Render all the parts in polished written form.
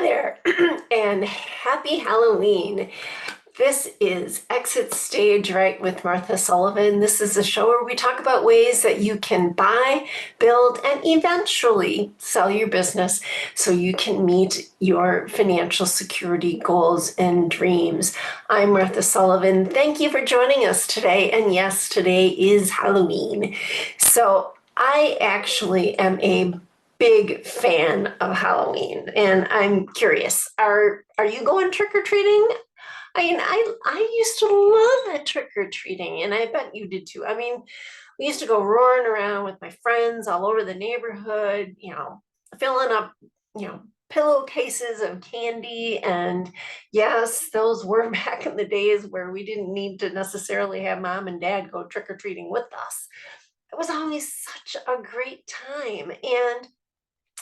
there, and happy Halloween. This is Exit Stage Right with Martha Sullivan. This is a show where we talk about ways that you can buy, build, and eventually sell your business so you can meet your financial security goals and dreams. I'm Martha Sullivan. Thank you for joining us today. And yes, today is Halloween. So I actually am a big fan of Halloween, and I'm curious, are you going trick-or-treating? I mean, I used to love that trick-or-treating, and I bet you did too. I mean, we used to go roaring around with my friends all over the neighborhood, filling up, pillowcases of candy. And yes, those were back in the days where we didn't need to necessarily have mom and dad go trick-or-treating with us. It was always such a great time. And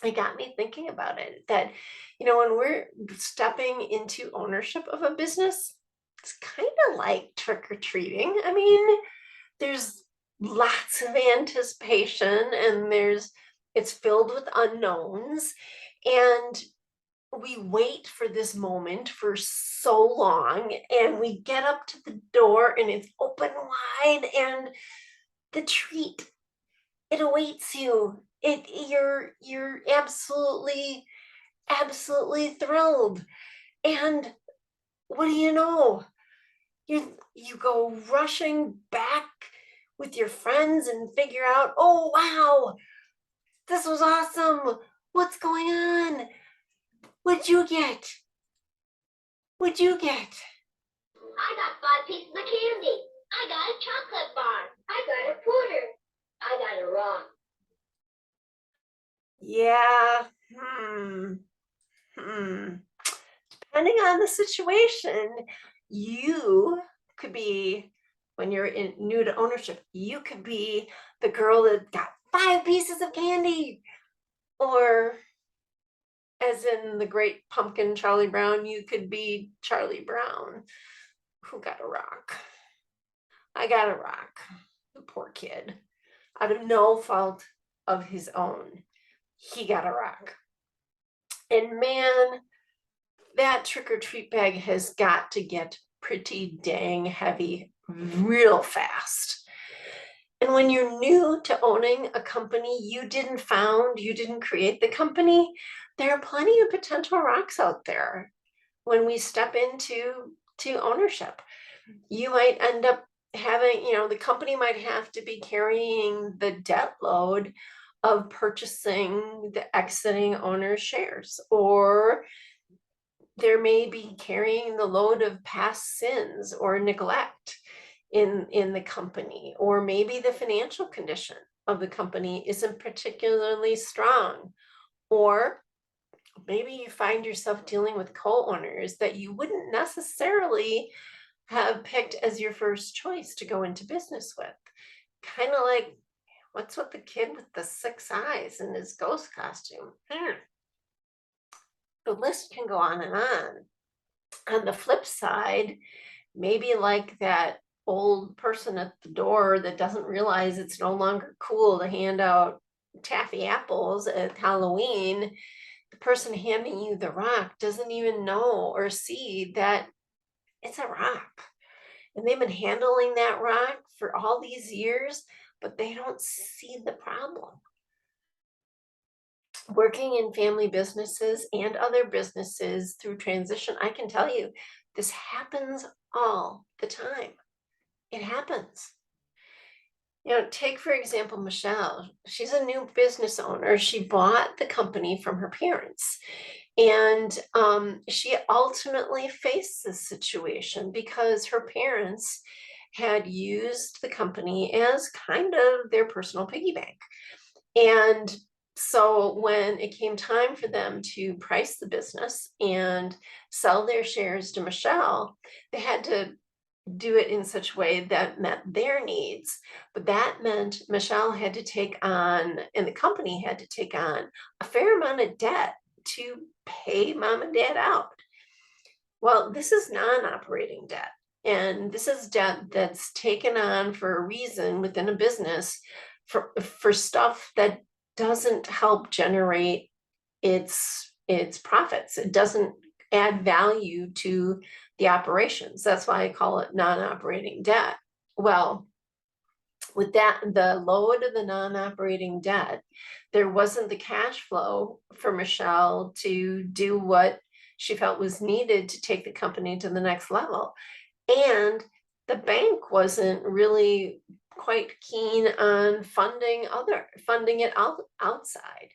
it got me thinking about it that, when we're stepping into ownership of a business, it's kind of like trick or treating. I mean, there's lots of anticipation and it's filled with unknowns. And we wait for this moment for so long, and we get up to the door and it's open wide, and the treat, it awaits you. You're absolutely thrilled. And what do you know? You go rushing back with your friends and figure out, oh wow, this was awesome. What's going on? What'd you get? What'd you get? I got 5 pieces of candy. I got a chocolate bar. I got a quarter. I got a rock. Yeah. Depending on the situation, you could be, when you're new to ownership, you could be the girl that got 5 pieces of candy. Or, as in the great pumpkin Charlie Brown, you could be Charlie Brown, who got a rock. I got a rock, the poor kid, out of no fault of his own. He got a rock. And man, that trick-or-treat bag has got to get pretty dang heavy real fast. And when you're new to owning a company, you didn't create the company, there are plenty of potential rocks out there. When we step into ownership, you might end up having, the company might have to be carrying the debt load of purchasing the exiting owner's shares, or there may be carrying the load of past sins or neglect in the company, or maybe the financial condition of the company isn't particularly strong, or maybe you find yourself dealing with co-owners that you wouldn't necessarily have picked as your first choice to go into business with. Kind of like, what's with the kid with the 6 eyes in his ghost costume? The list can go on and on. On the flip side, maybe like that old person at the door that doesn't realize it's no longer cool to hand out taffy apples at Halloween. The person handing you the rock doesn't even know or see that it's a rock. And they've been handling that rock for all these years, but they don't see the problem. Working in family businesses and other businesses through transition, I can tell you, this happens all the time. It happens. Take, for example, Michelle. She's a new business owner. She bought the company from her parents. And she ultimately faced this situation because her parents had used the company as kind of their personal piggy bank. And so when it came time for them to price the business and sell their shares to Michelle, they had to do it in such a way that met their needs. But that meant Michelle had to take on, and the company had to take on, a fair amount of debt to pay mom and dad out. Well, this is non-operating debt. And this is debt that's taken on for a reason within a business for stuff that doesn't help generate its its profits. It doesn't add value to the operations. That's why I call it non-operating debt. Well, with that, the load of the non-operating debt, there wasn't the cash flow for Michelle to do what she felt was needed to take the company to the next level. And the bank wasn't really quite keen on funding it outside.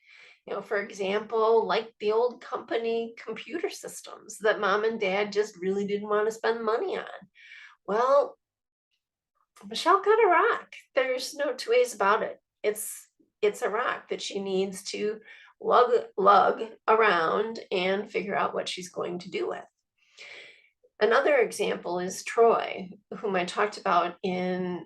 For example, like the old company computer systems that mom and dad just really didn't want to spend money on. Well, Michelle got a rock. There's no two ways about it. It's a rock that she needs to lug around and figure out what she's going to do with. Another example is Troy, whom I talked about in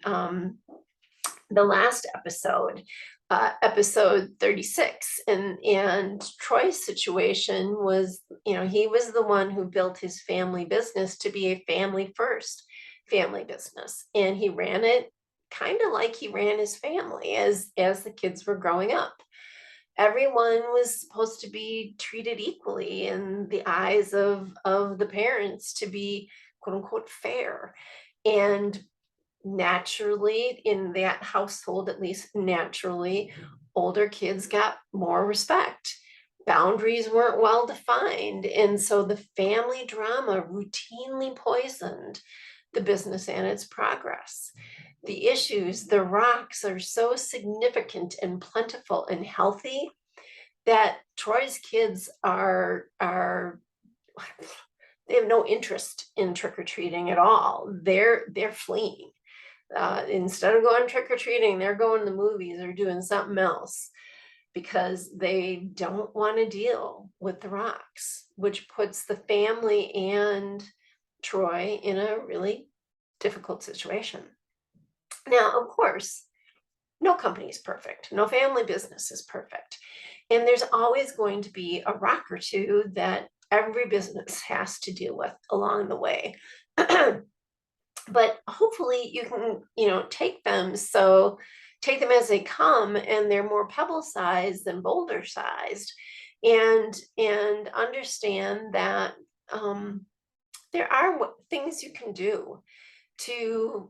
the last episode, episode 36. And Troy's situation was, he was the one who built his family business to be a family first family business. And he ran it kind of like he ran his family as the kids were growing up. Everyone was supposed to be treated equally in the eyes of the parents, to be quote unquote fair. And naturally, in that household, at least naturally, older kids got more respect. Boundaries weren't well defined. And so the family drama routinely poisoned the business and its progress. The issues, the rocks, are so significant and plentiful and healthy that Troy's kids are they have no interest in trick-or-treating at all. They're fleeing. Instead of going trick-or-treating, they're going to the movies or doing something else, because they don't want to deal with the rocks, which puts the family and Troy in a really difficult situation. Now, of course, no company is perfect. No family business is perfect. And there's always going to be a rock or two that every business has to deal with along the way. But hopefully you can, take them as they come, and they're more pebble sized than boulder sized, and understand that there are things you can do to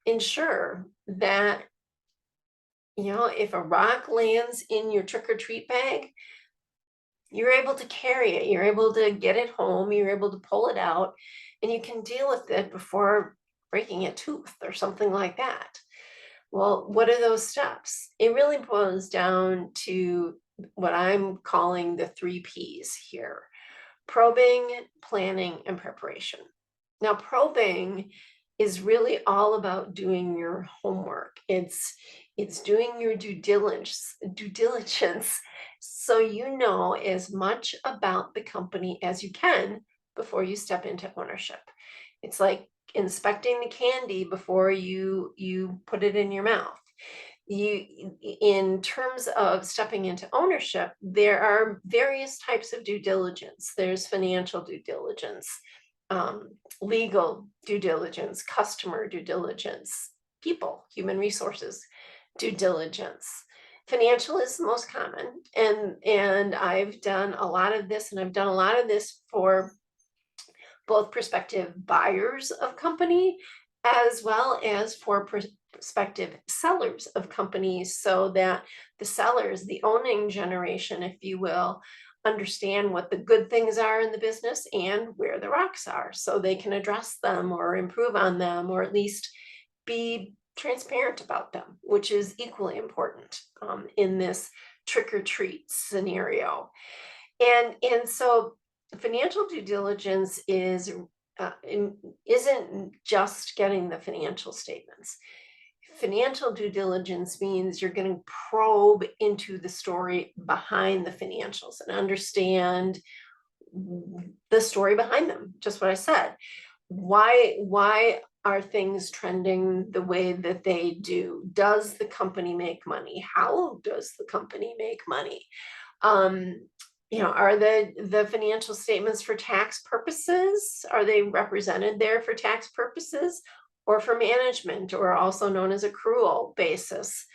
ensure that, if a rock lands in your trick-or-treat bag, you're able to carry it, you're able to get it home, you're able to pull it out, and you can deal with it before breaking a tooth or something like that. Well, what are those steps? It really boils down to what I'm calling the 3 Ps here: probing, planning, and preparation. Now, probing is really all about doing your homework. It's doing your due diligence, so you know as much about the company as you can before you step into ownership. It's like inspecting the candy before you put it in your mouth. In terms of stepping into ownership, there are various types of due diligence. There's financial due diligence, legal due diligence, customer due diligence, human resources due diligence. Financial is the most common, and I've done a lot of this, and I've done a lot of this for both prospective buyers of company as well as for prospective sellers of companies, so that the sellers, the owning generation, if you will, understand what the good things are in the business and where the rocks are, so they can address them or improve on them, or at least be transparent about them, which is equally important in this trick-or-treat scenario. And so financial due diligence isn't just getting the financial statements. Financial due diligence means you're going to probe into the story behind the financials and understand the story behind them. Just what I said. Why are things trending the way that they do? Does the company make money? How does the company make money? Are the financial statements for tax purposes? Are they represented there for tax purposes or for management, or also known as accrual basis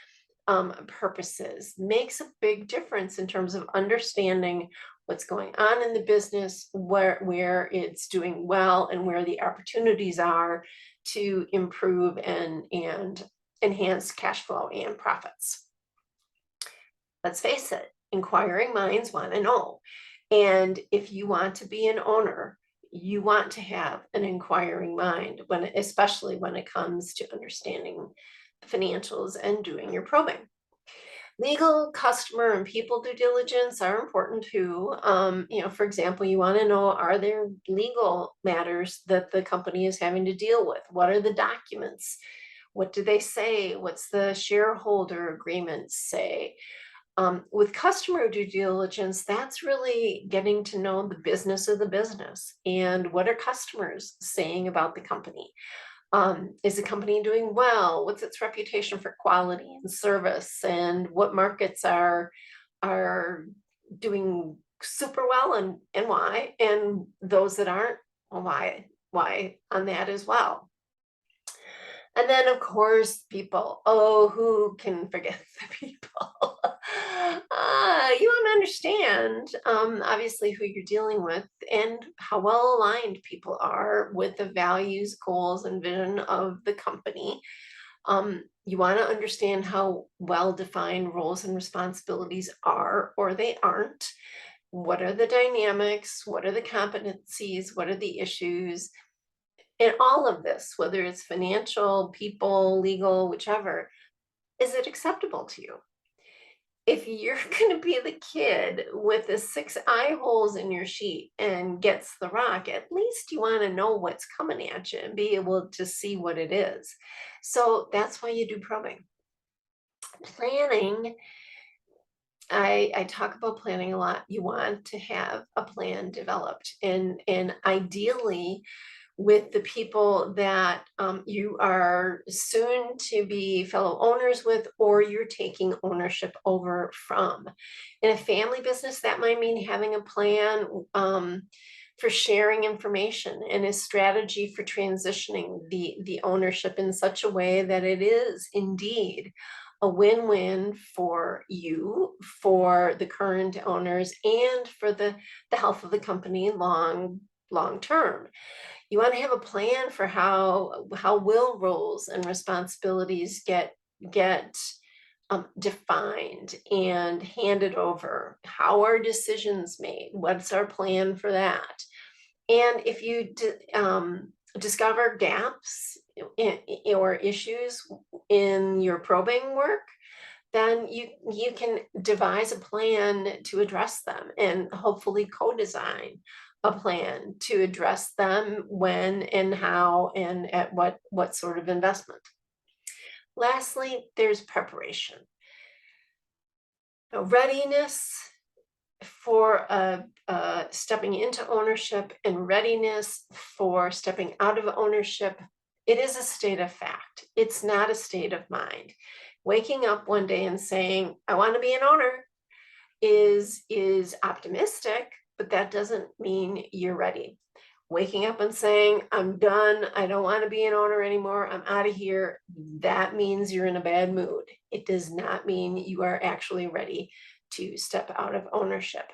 purposes? Makes a big difference in terms of understanding what's going on in the business, where it's doing well, and where the opportunities are to improve and enhance cash flow and profits. Let's face it, inquiring minds want to know. And if you want to be an owner, you want to have an inquiring mind, especially when it comes to understanding financials and doing your probing. Legal, customer, and people due diligence are important too. For example, you want to know, are there legal matters that the company is having to deal with? What are the documents? What do they say? What's the shareholder agreements say? With customer due diligence, that's really getting to know the business of the business and what are customers saying about the company. Is the company doing well? What's its reputation for quality and service? And what markets are doing super well, and why? And those that aren't, well, why on that as well. And then, of course, people. Oh, who can forget the people? You want to understand, obviously, who you're dealing with and how well aligned people are with the values, goals, and vision of the company. You want to understand how well defined roles and responsibilities are or they aren't. What are the dynamics? What are the competencies? What are the issues? In all of this, whether it's financial, people, legal, whichever, is it acceptable to you? If you're going to be the kid with the 6 eye holes in your sheet and gets the rock, at least you want to know what's coming at you and be able to see what it is. So that's why you do probing. Planning, I talk about planning a lot. You want to have a plan developed, and ideally with the people that you are soon to be fellow owners with, or you're taking ownership over from. In a family business, that might mean having a plan for sharing information and a strategy for transitioning the ownership in such a way that it is indeed a win-win for you, for the current owners, and for the health of the company long term. You want to have a plan for how will roles and responsibilities get defined and handed over. How are decisions made? What's our plan for that? And if you discover gaps or issues in your probing work, then you can devise a plan to address them and hopefully co-design a plan to address them when and how and at what sort of investment. Lastly, there's preparation. Now, readiness for stepping into ownership and readiness for stepping out of ownership, it is a state of fact. It's not a state of mind. Waking up one day and saying, I want to be an owner is optimistic, but that doesn't mean you're ready. Waking up and saying, I'm done, I don't want to be an owner anymore, I'm out of here, that means you're in a bad mood. It does not mean you are actually ready to step out of ownership.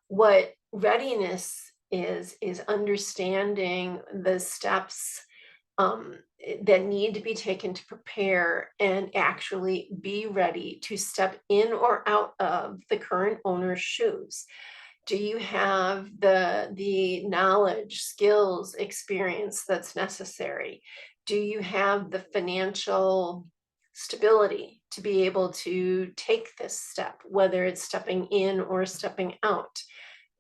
What readiness is understanding the steps that need to be taken to prepare and actually be ready to step in or out of the current owner's shoes. Do you have the knowledge, skills, experience that's necessary? Do you have the financial stability to be able to take this step, whether it's stepping in or stepping out?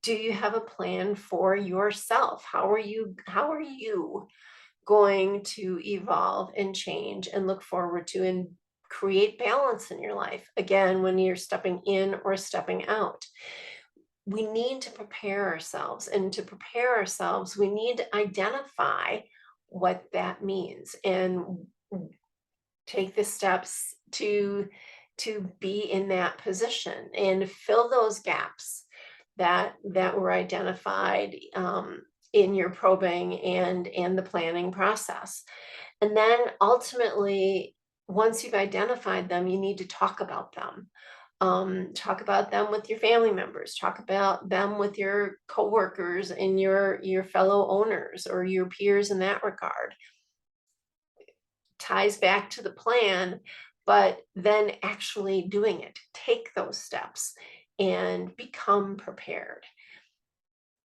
Do you have a plan for yourself? How are you going to evolve and change and look forward to and create balance in your life? Again, when you're stepping in or stepping out, we need to prepare ourselves, and to prepare ourselves, we need to identify what that means and take the steps to be in that position and fill those gaps that were identified in your probing and the planning process. And then ultimately, once you've identified them, you need to talk about them. Talk about them with your family members, talk about them with your coworkers and your fellow owners or your peers in that regard. Ties back to the plan, but then actually doing it. Take those steps and become prepared.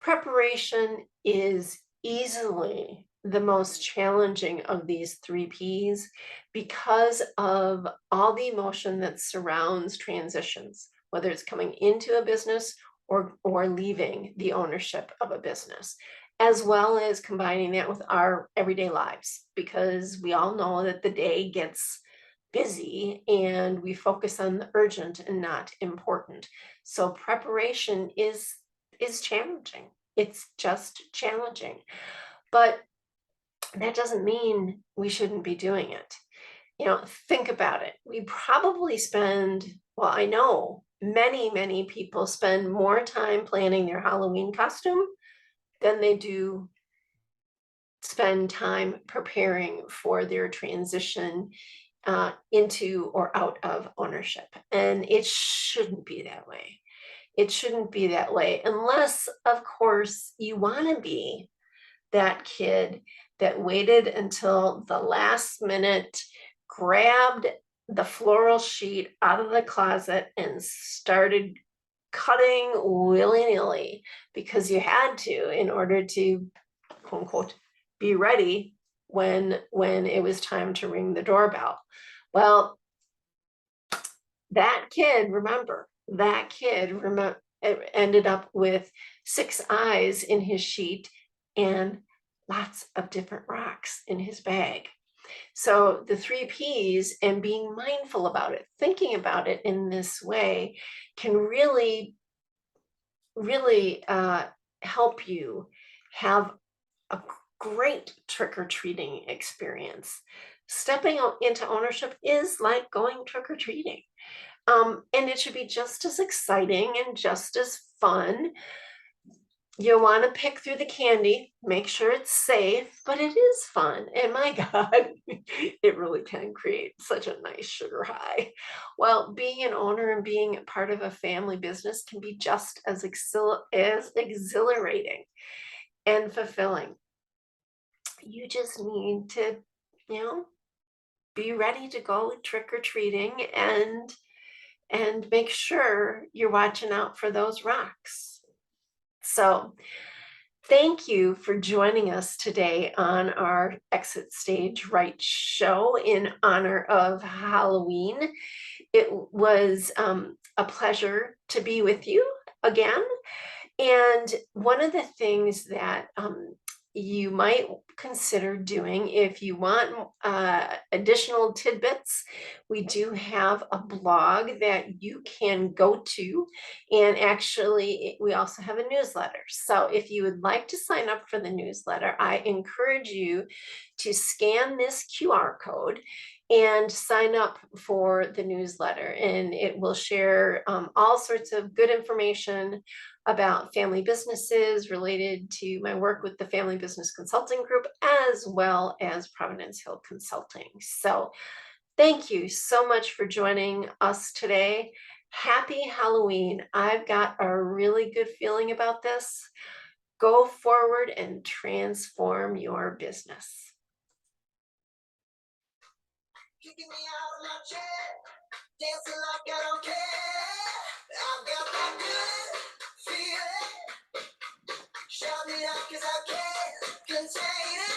Preparation is easily the most challenging of these three P's because of all the emotion that surrounds transitions, whether it's coming into a business or leaving the ownership of a business, as well as combining that with our everyday lives, because we all know that the day gets busy and we focus on the urgent and not important. So preparation is challenging. It's just challenging. But that doesn't mean we shouldn't be doing it. You know, think about it. We probably spend, well, I know many people spend more time planning their Halloween costume than they do spend time preparing for their transition into or out of ownership. And it shouldn't be that way. It shouldn't be that way unless, of course, you want to be that kid that waited until the last minute, grabbed the floral sheet out of the closet and started cutting willy-nilly because you had to in order to, quote unquote, be ready when it was time to ring the doorbell. Well, that kid, remember, ended up with 6 eyes in his sheet and lots of different rocks in his bag. So the three P's and being mindful about it, thinking about it in this way can really help you have a great trick-or-treating experience. Stepping into ownership is like going trick-or-treating. And it should be just as exciting and just as fun. You want to pick through the candy, make sure it's safe, but it is fun. And my God, it really can create such a nice sugar high. Well, being an owner and being part of a family business can be just as exhilarating and fulfilling. You just need to, you know, be ready to go trick-or-treating and make sure you're watching out for those rocks. So thank you for joining us today on our Exit Stage Right show in honor of Halloween. It was a pleasure to be with you again. And one of the things that you might consider doing if you want additional tidbits, we do have a blog that you can go to, and actually we also have a newsletter. So if you would like to sign up for the newsletter, I encourage you to scan this QR code and sign up for the newsletter, and it will share all sorts of good information about family businesses related to my work with the Family Business Consulting Group, as well as Providence Hill Consulting. So thank you so much for joining us today. Happy Halloween. I've got a really good feeling about this. Go forward and transform your business. Kicking me out of my chair, dancing like I don't care. I've got that good feeling. Shout it out 'cause I can't contain it.